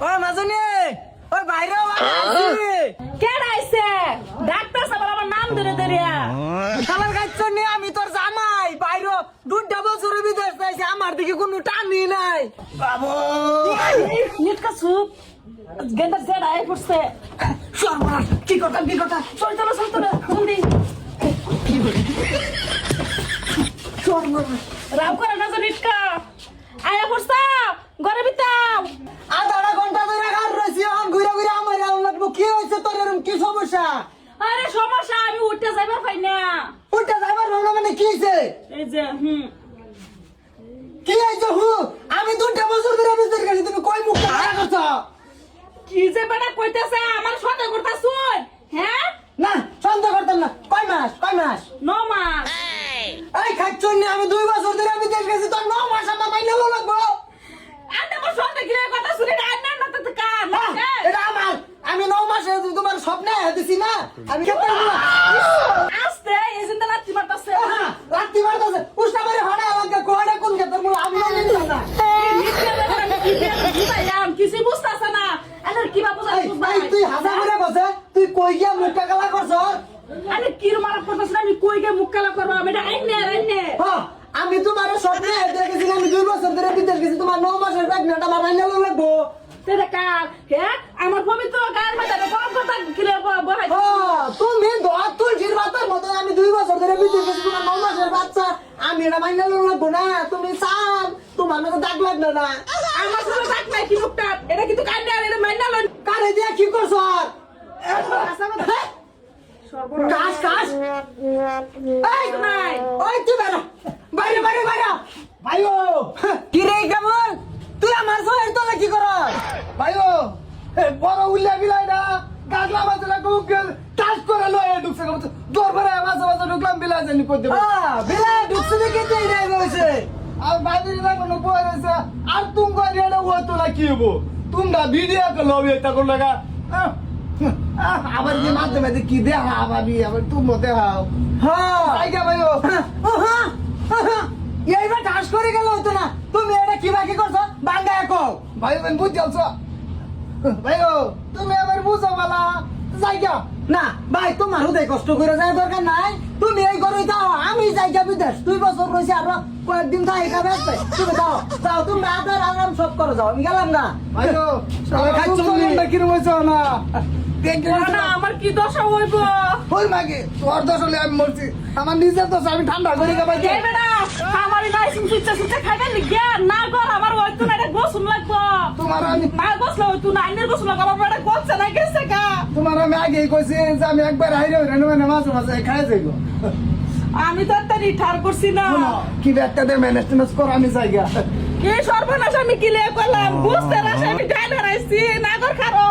ও মাজনী ওই বাইরে কে আইছে ডাক্তার সাহেব আমার নাম ধরে ধরিয়া শালার গাইছন নি আমি তোর জামাই বাইরে দুটা বছর বিদেশ যাইছে আমার দিকে কোনো টানই নাই বাবু নিটকা সুপ গেন্দা জেড আই পড়ছে সর্বনাশ কি কথা চল জলদি সর্বনাশ রাম করে না নিটকা আয়া পড়ছা ঘরে বিতাও আধা ঘন্টা ধরে ঘর রইছি এখন ঘুরে ঘুরে আমার লাগবো কি হয়েছে তোর এরকম কি সমস্যা আরে সমস্যা আমি উঠতে যাইবার পাই না উল্টা যাইবার রওনা মানে কি হয়েছে এই যে কি হয়েছে আমি দুটা বছর ধরে বিদেশ গেছি তুমি কই মুখ হারা করছো কি যে বেটা কইতাছে আমার সন্দেহ করতাছুন হ্যাঁ না সন্দেহ করতাম না কয় মাস 9 মাস এই খাচ্ছন নি আমি 2 বছর ধরে বিদেশ গেছি তো 9 মাস আমার মাইনে লাগবো আরে আমার সন্দেহ কি কথা শুনে না না তো কান এটা আমার আমি 9 মাসে তোমার স্বপ্নে দিছি না আমি কেন আস্তে এই জিন্দা লাত্তি মারতাছে রাত্রি মারতাছে উষ্টা মারে হড়া আমাকে কোড়া কোন কে তোর আমি জানি না কিছু বুঝতাছে না আরে কি বাবু এই তুই হাসা করে বসে তুই কই গিয়া মুখটা কালা করছ আরে কি মারা করতাছ আমি কই গে মুখ কালা করব আমি এটা আইনে হ্যাঁ আমি তোমার স্বপ্নে দেখেছি আমি 2 বছর ধরে বিদেশ গেছি তোমার 9 মাসের প্রেগন্যান্ট আমার মাইনে লাগবো তেরে কাল হ্যাঁ আমার পবিত্র গায়ের মধ্যে গরম কথা কিলে বহাই তুমি তুলসীর বাতার মতো আমি 2 বছর ধরে বিদেশ গেছি তোমার 9 মাসের বাচ্চা আমি এটা মাইনে লাগবো না তুমি চান তোমার মতো দাগ লাগবে না আমার সাথে থাক নাই কি মুখটা এটা কিন্তু কান্না এটা মাইনা লন কারে দিয়া কি করছ কাশ এই নাই ওই তুই বাইরে ভাইও কি রে কেমন তুই আমার সহের তলে কি কর ভাইও বড় উল্লা বিলাই না গাগলা বাজলা কুকে টাচ করে লয়ে ঢুকছে দরবারে মাঝে ঢুকলাম বিলাই জানি কই দেব বিলাই ঢুকছে দেখে তুই রে হইছে আর বাইরে না কোনো বই রইছে আর তুমি কই রে ও তো না কি হবো তোমরা ভিডিও কে লবে তা কোন লাগা আবার কি মাধ্যমে কি দেখা ভাবি আবার তুমি দেখাও হ্যাঁ আইগা ভাইও এইবার টাচ করে গেল হতো না তুমি এটা কি বাকি করছো বাঙ্গা একো ভাই বেন বুঝ যাচ্ছ ভাইও তুমি আবার বুঝো বালা যাইগা না ভাই তোমার হৃদয় কষ্ট করে যাওয়ার দরকার নাই তুমি এই করে যাও আমি যাইগা বিদেশ 2 বছর রয়েছি আর কয়েকদিন থাকি খাবে তুমি যাও তুমি আরাম সব করে যাও আমি গেলাম না ভাইও কি রয়েছে না আমার কি দশা হইব ওই মাগে তোর দোষ হলে আমি মরছি আমার নিজের দোষ আমি ঠান্ডা করে খাবার এই বেটা আমারই নাই সুচ্চা খাইবে লিগা না গর আমার হইতো না এটা গোসুম লাগবো তোমার আমি মা গোসলা হইতো না আইনের গোসুম লাগবো আমার বেটা গোসছে না গেছে কা তোমার আমি আগেই কইছি যে আমি একবার হাইরে মানে মাঝে খাই যাইব আমি তো একটা রিটার করছি না কি একটা দে ম্যানেজমেন্ট কর আমি যাইগা কি সর্বনাশ আমি কি লে করলাম বুঝতে না আমি ডাইনার আইছি না গর খারো